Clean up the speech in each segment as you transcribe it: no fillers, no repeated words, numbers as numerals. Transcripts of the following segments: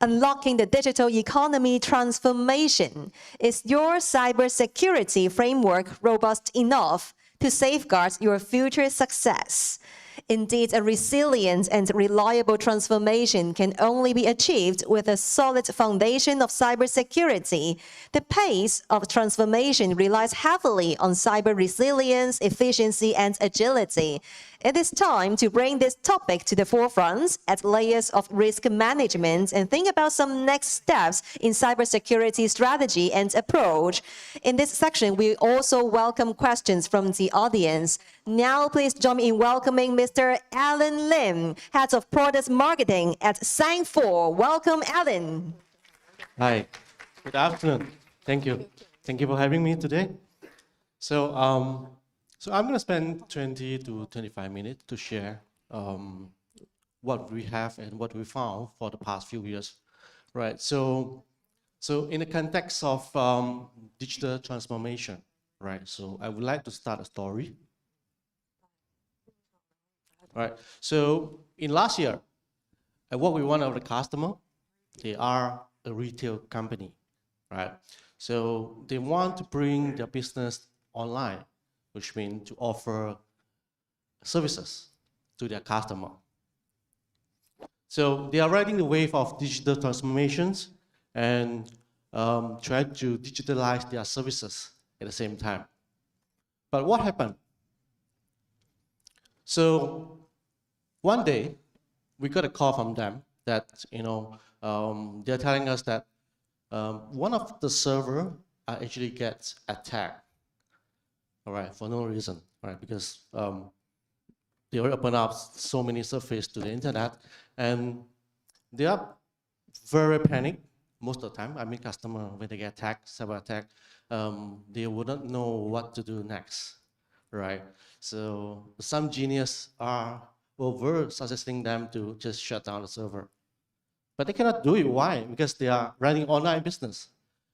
unlocking the digital economy transformation. Is your cybersecurity framework robust enough to safeguard your future success? Indeed, a resilient and reliable transformation can only be achieved with a solid foundation of cybersecurity. The pace of transformation relies heavily on cyber resilience, efficiency, and agility. It is time to bring this topic to the forefront at layers of risk management and think about some next steps in cybersecurity strategy and approach. In this section, we also welcome questions from the audience. Now, please join me in welcoming Mr. Alan Lim, Head of Product Marketing at Sang4. Welcome, Alan. Hi, good afternoon. Thank you. Thank you for having me today. So I'm going to spend 20 to 25 minutes to share what we have and what we found for the past few years, right? So in the context of digital transformation, right? So I would like to start a story. Right. So in last year, I worked with one of the customer. They are a retail company, right? So they want to bring their business online, which means to offer services to their customer. So they are riding the wave of digital transformations and try to digitalize their services at the same time. But what happened? So one day, we got a call from them that, they're telling us that one of the server actually gets attacked, all right, for no reason, right? Because they open up so many surfaces to the internet, and they are very panicked most of the time. I mean, customer, when they get attacked, cyber attack, they wouldn't know what to do next, right? So some genius were suggesting them to just shut down the server. But they cannot do it. Why? Because they are running online business.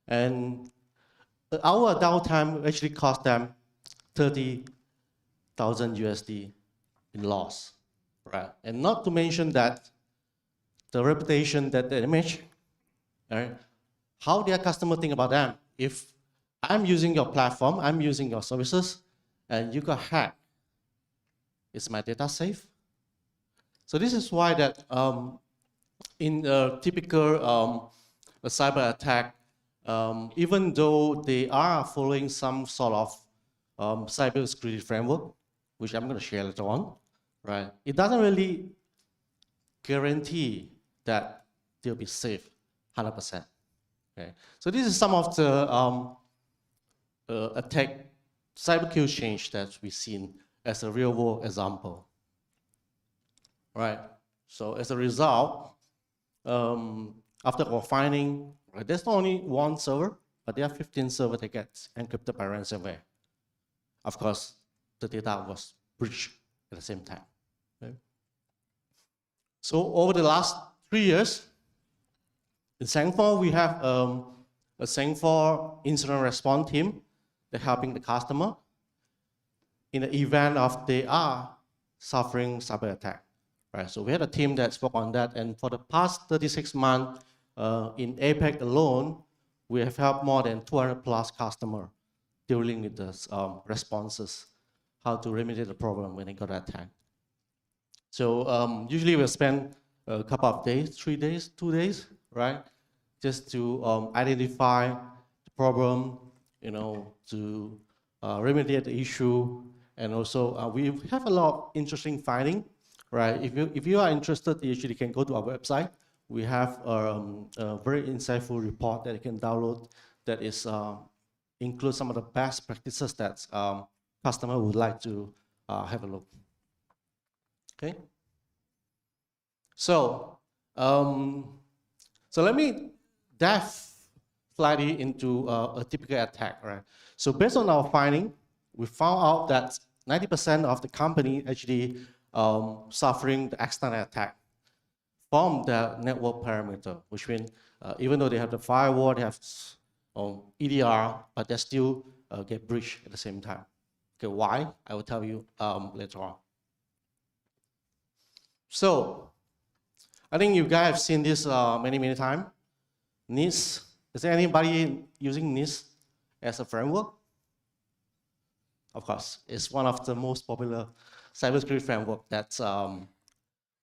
And our downtime actually cost them 30,000 USD in loss, right? And not to mention that the reputation that they image, right? How their customer think about them. If I'm using your platform, I'm using your services, and you got hacked, is my data safe? So this is why that in a typical cyber attack, even though they are following some sort of cybersecurity framework, which I'm going to share later on, right? It doesn't really guarantee that they'll be safe 100%. Okay? So this is some of the attack cyber change that we've seen as a real world example. Right. So as a result, after our finding, right, there's not only one server, but there are 15 servers that get encrypted by ransomware. Of course, the data was breached at the same time. Okay? So over the last 3 years, in Sang4, we have a Sang4 incident response team that's helping the customer in the event of they are suffering cyber attack. Right, so we had a team that's worked on that, and for the past 36 months, in APAC alone, we have helped more than 200 plus customers dealing with the responses, how to remediate the problem when they got attacked. So usually we'll spend a couple of days, 3 days, 2 days, right, just to identify the problem, to remediate the issue, and also we have a lot of interesting findings. Right. If you are interested, you actually can go to our website. We have a very insightful report that you can download that is includes some of the best practices that customer would like to have a look. Okay. So let me dive slightly into a typical attack. Right. So based on our finding, we found out that 90% of the company actually suffering the external attack from the network parameter, which means even though they have the firewall, they have EDR, but they still get breached at the same time. Okay, why? I will tell you later on. So I think you guys have seen this many times. NIST, is there anybody using NIST as a framework? Of course, it's one of the most popular cybersecurity framework that's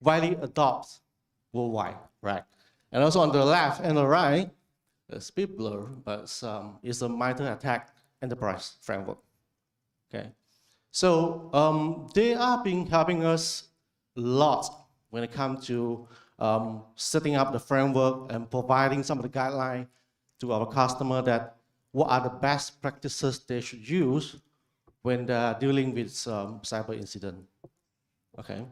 widely adopted worldwide, right? And also on the left and the right, it's a bit blurred, but it's a MITRE ATT&CK enterprise framework, okay? So they are helping us a lot when it comes to setting up the framework and providing some of the guidelines to our customer that what are the best practices they should use when they're dealing with cyber incident, okay?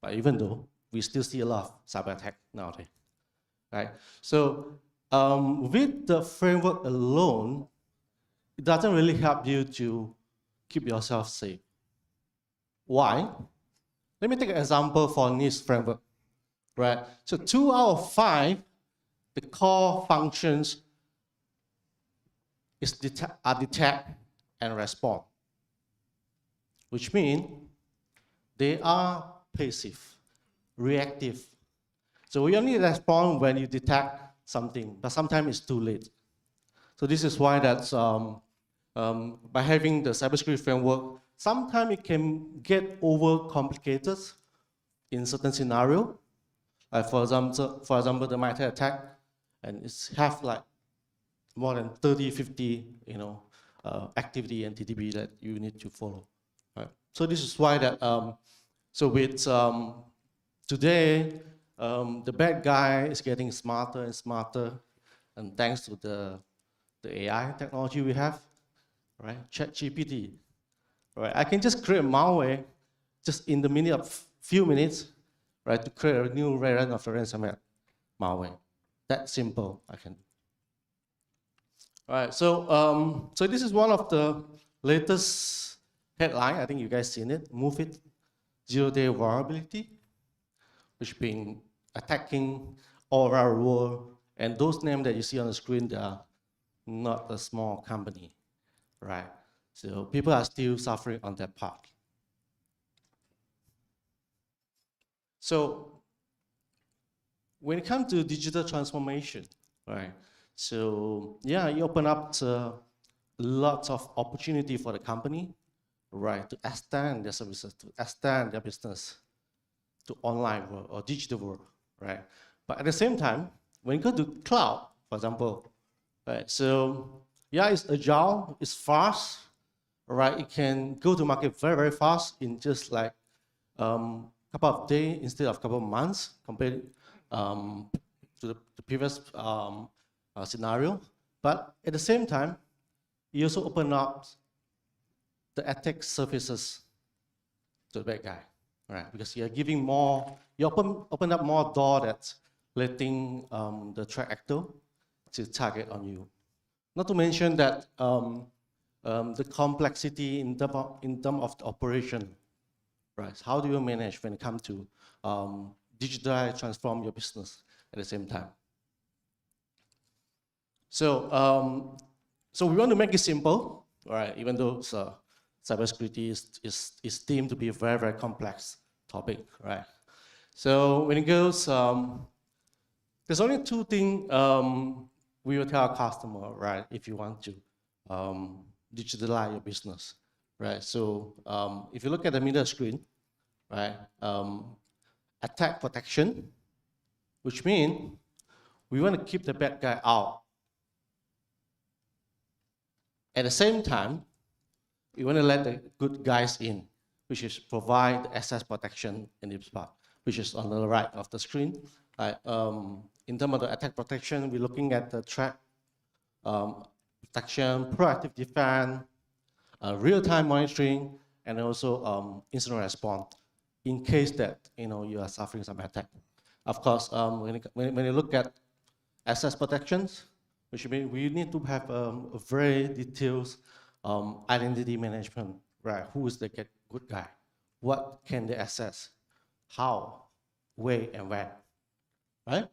But even though we still see a lot of cyber attack nowadays, right? So with the framework alone, it doesn't really help you to keep yourself safe. Why? Let me take an example for NIST framework, right? So 2 out of 5, the core functions are detect and respond, which means they are passive, reactive. So we only respond when you detect something, but sometimes it's too late. So this is why that's by having the cybersecurity framework, sometimes it can get overcomplicated in certain scenario. Like for example, the MITRE ATT&CK, and it's have like more than 30, 50, activity and TTP that you need to follow. Right? So this is why that. So with today, the bad guy is getting smarter and smarter, and thanks to the AI technology we have, right? ChatGPT, right? I can just create a malware just in the few minutes, right? To create a new variant of a ransomware malware. That simple, I can. All right, so so this is one of the latest headline. I think you guys seen it. Move it, 0-day vulnerability, which been attacking all around the world. And those names that you see on the screen, they are not a small company, right? So people are still suffering on that part. So when it comes to digital transformation, right? So yeah, you open up lots of opportunity for the company, right, to extend their services, to extend their business to online world or digital world, right? But at the same time, when you go to cloud, for example, right? So yeah, it's agile, it's fast, right? It can go to market very, very fast in just like couple of days instead of couple of months compared to the previous scenario. But at the same time, you also open up the attack surfaces to the bad guy, right? Because you're giving more, you open up more door that's letting the threat actor to target on you. Not to mention that the complexity in terms of the operation, right? How do you manage when it comes to digitalize, transform your business at the same time? So, so we want to make it simple, right? Even though cybersecurity is deemed to be a very, very complex topic, right? So when it goes, there's only 2 things we will tell our customer, right? If you want to digitalize your business, right? So if you look at the middle screen, right? Attack protection, which means we want to keep the bad guy out. At the same time, we want to let the good guys in, which is provide access protection in this part, which is on the right of the screen. Right? In terms of the attack protection, we're looking at the threat protection, proactive defense, real-time monitoring, and also incident response in case that you are suffering some attack. Of course, when you look at access protections, which means we need to have a very detailed identity management, right? Who is the good guy? What can they access? How, where, and when, right?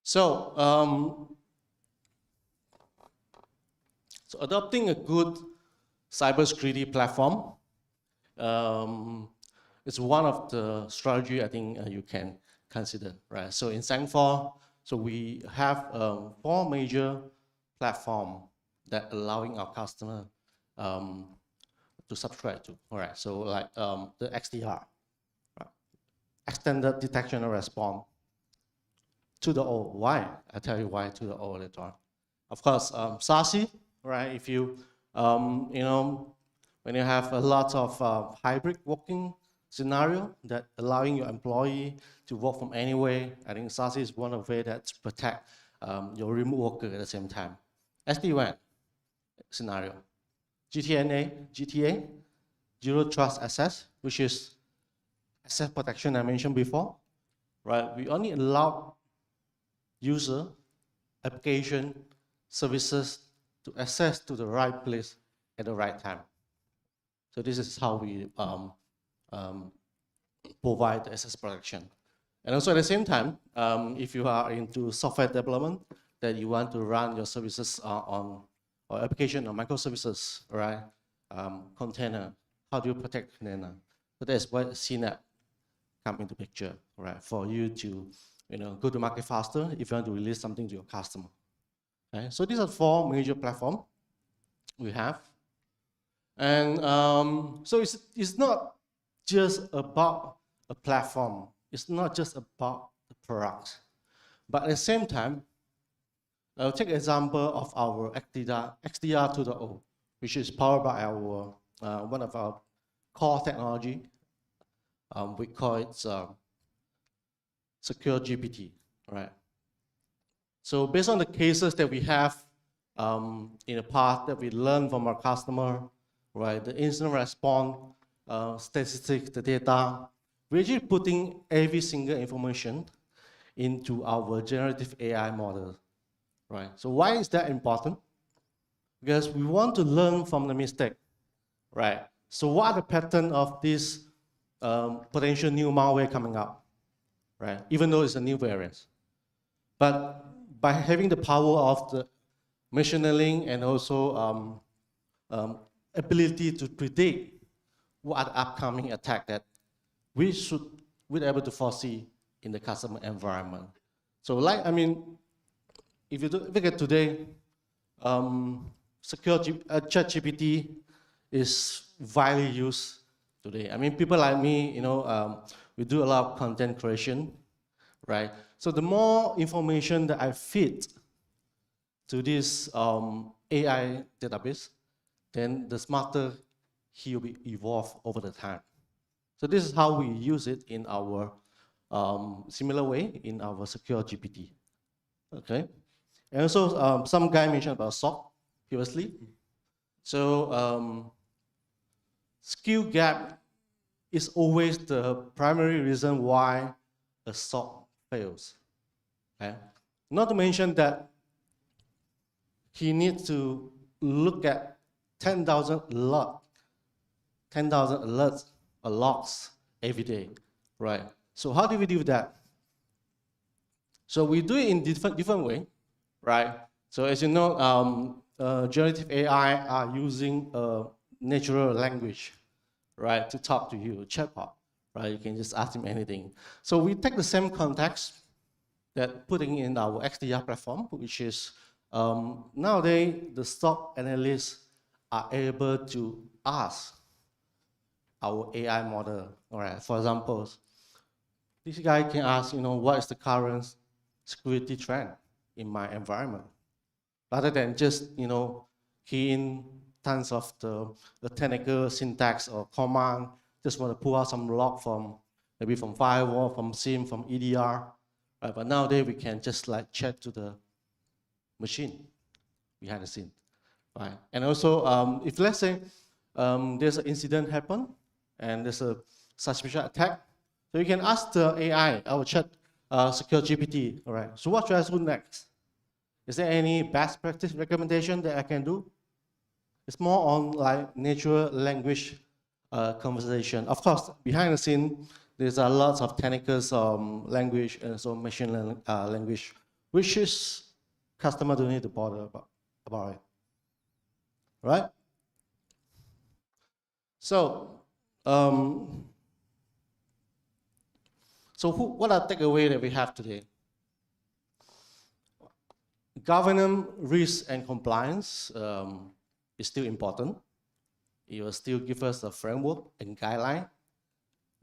So, so adopting a good cybersecurity platform it's one of the strategy I think you can consider, right? So in Sang4, so we have 4 major platform that allowing our customer to subscribe to, all right? So like the XDR, right? Extended detection and response, 2.0. Why? I'll tell you why 2.0 later on. Of course, SASE, right? If you, you know, when you have a lot of hybrid working scenario that allowing your employee to work from anywhere, I think SASE is one of the ways that protect your remote worker at the same time. SD-WAN scenario, GTA, Zero Trust Access, which is access protection I mentioned before, right? We only allow user, application, services to access to the right place at the right time. So this is how we provide the access protection. And also at the same time, if you are into software development, that you want to run your services on or application or microservices, right? Container, how do you protect container? So that's why CNAP come into picture, right? For you to, go to market faster if you want to release something to your customer. Okay? So these are 4 major platforms we have. And so it's not just about a platform. It's not just about the product. But at the same time, I'll take an example of our XDR 2.0, which is powered by our one of our core technology. We call it Secure GPT, right? So based on the cases that we have in the past that we learned from our customer, right? The incident response, statistics, the data, we're actually putting every single information into our generative AI model, right? So why is that important? Because we want to learn from the mistake, right? So what are the pattern of this potential new malware coming up, right? Even though it's a new variant. But by having the power of the machine learning and also ability to predict what are the upcoming attack that we should be able to foresee in the customer environment. So like, if you look at today, ChatGPT is widely used today. People like me, we do a lot of content creation, right? So the more information that I feed to this AI database, then the smarter he will be evolved over the time. So this is how we use it in our similar way in our Secure GPT. Okay, and also some guy mentioned about SOC previously. So skill gap is always the primary reason why a SOC fails. Okay? Not to mention that he needs to look at 10,000 alerts or logs every day, right? So how do we do that? So we do it in different way, right? So as you know, generative AI are using natural language, right, to talk to you, chatbot, right? You can just ask him anything. So we take the same context that putting in our XDR platform, which is nowadays the stock analysts are able to ask our AI model, all right? For example, this guy can ask, what is the current security trend in my environment? Rather than just, key in tons of the technical syntax or command, just want to pull out some log from, maybe from firewall, from SIEM, from EDR, right? But nowadays we can just like chat to the machine behind the scene, right? And also, if let's say there's an incident happen and there's a suspicious attack, so you can ask the AI, our chat Secure GPT, all right? So what should I do next? Is there any best practice recommendation that I can do? It's more on like natural language conversation. Of course, behind the scene, there's a lot of technical language and so machine learning language, which is customer don't need to bother about it, right? So So what are the takeaway that we have today? Governance, risk, and compliance is still important. It will still give us a framework and guideline,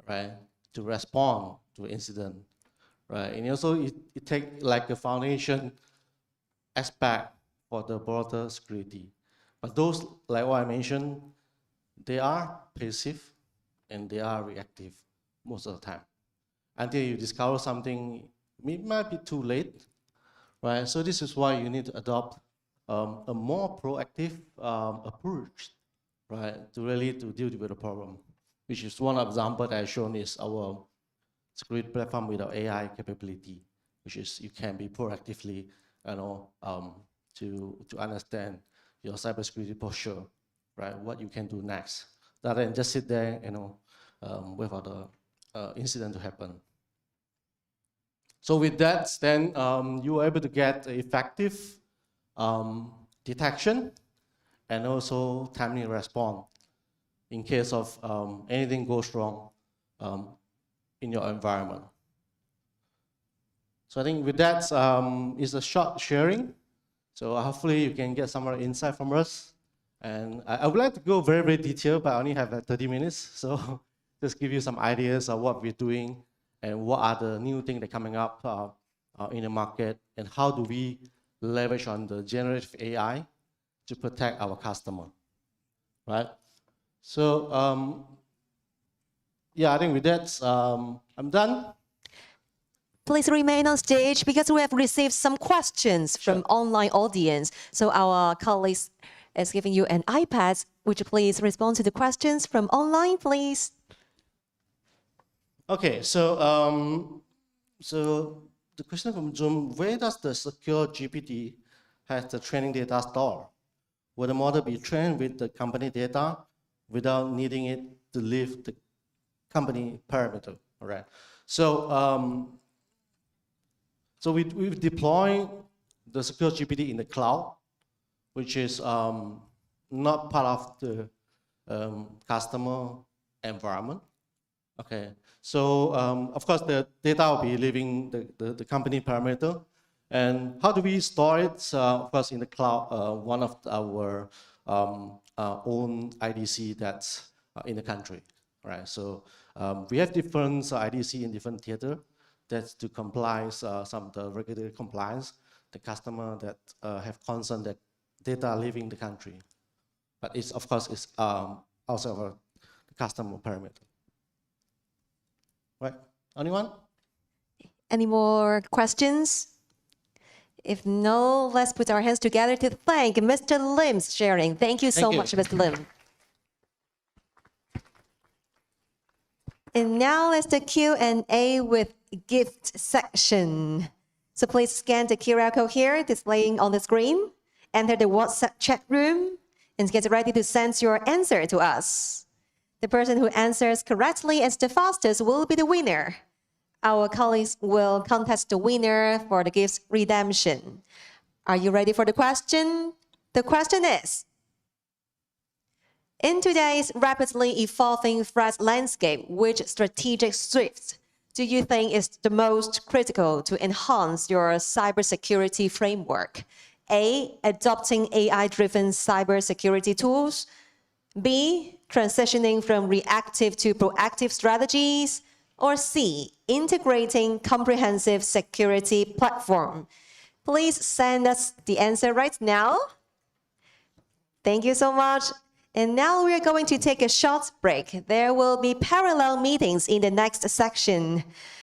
right, to respond to incident, right? And also it takes like a foundation aspect for the broader security. But those, like what I mentioned, they are passive and they are reactive most of the time. Until you discover something, it might be too late, right? So this is why you need to adopt a more proactive approach, right, to really to deal with the problem, which is one example that I've shown is our security platform with our AI capability, which is you can be proactively, to understand your cybersecurity posture, right? What you can do next, rather than just sit there, wait for the incident to happen. So with that, then you are able to get effective detection and also timely response in case of anything goes wrong in your environment. So I think with that is a short sharing. So hopefully you can get some more insight from us. And I would like to go very, very detailed, but I only have 30 minutes. So just give you some ideas of what we're doing and what are the new things that are coming up in the market, and how do we leverage on the generative AI to protect our customer, right? So yeah, I think with that, I'm done. Please remain on stage because we have received some questions from online audience. So our colleagues is giving you an iPad. Would you please respond to the questions from online, please? Okay, so the question from Zoom: where does the secure GPT have the training data stored? Will the model be trained with the company data without needing it to leave the company parameter? All right. So we've deployed the secure GPT in the cloud, which is not part of the customer environment. Okay, so of course the data will be leaving the company parameter. And how do we store it? Of course, in the cloud, one of our own IDC that's in the country, right? So we have different IDC in different theater that's to comply some of the regulatory compliance, the customer that have concern that data leaving the country. But it's, of course, it's also the customer parameter. Right, anyone? Any more questions? If no, let's put our hands together to thank Mr. Lim's sharing. Thank you so much, Mr. Lim. And now it's the Q&A with gift section. So please scan the QR code here, displaying on the screen. Enter the WhatsApp chat room and get ready to send your answer to us. The person who answers correctly as the fastest will be the winner. Our colleagues will contest the winner for the gift redemption. Are you ready for the question? The question is, in today's rapidly evolving threat landscape, which strategic shift do you think is the most critical to enhance your cybersecurity framework? A, adopting AI-driven cybersecurity tools. B, transitioning from reactive to proactive strategies. Or C, integrating comprehensive security platform. Please send us the answer right now. Thank you so much. And now we're going to take a short break. There will be parallel meetings in the next section.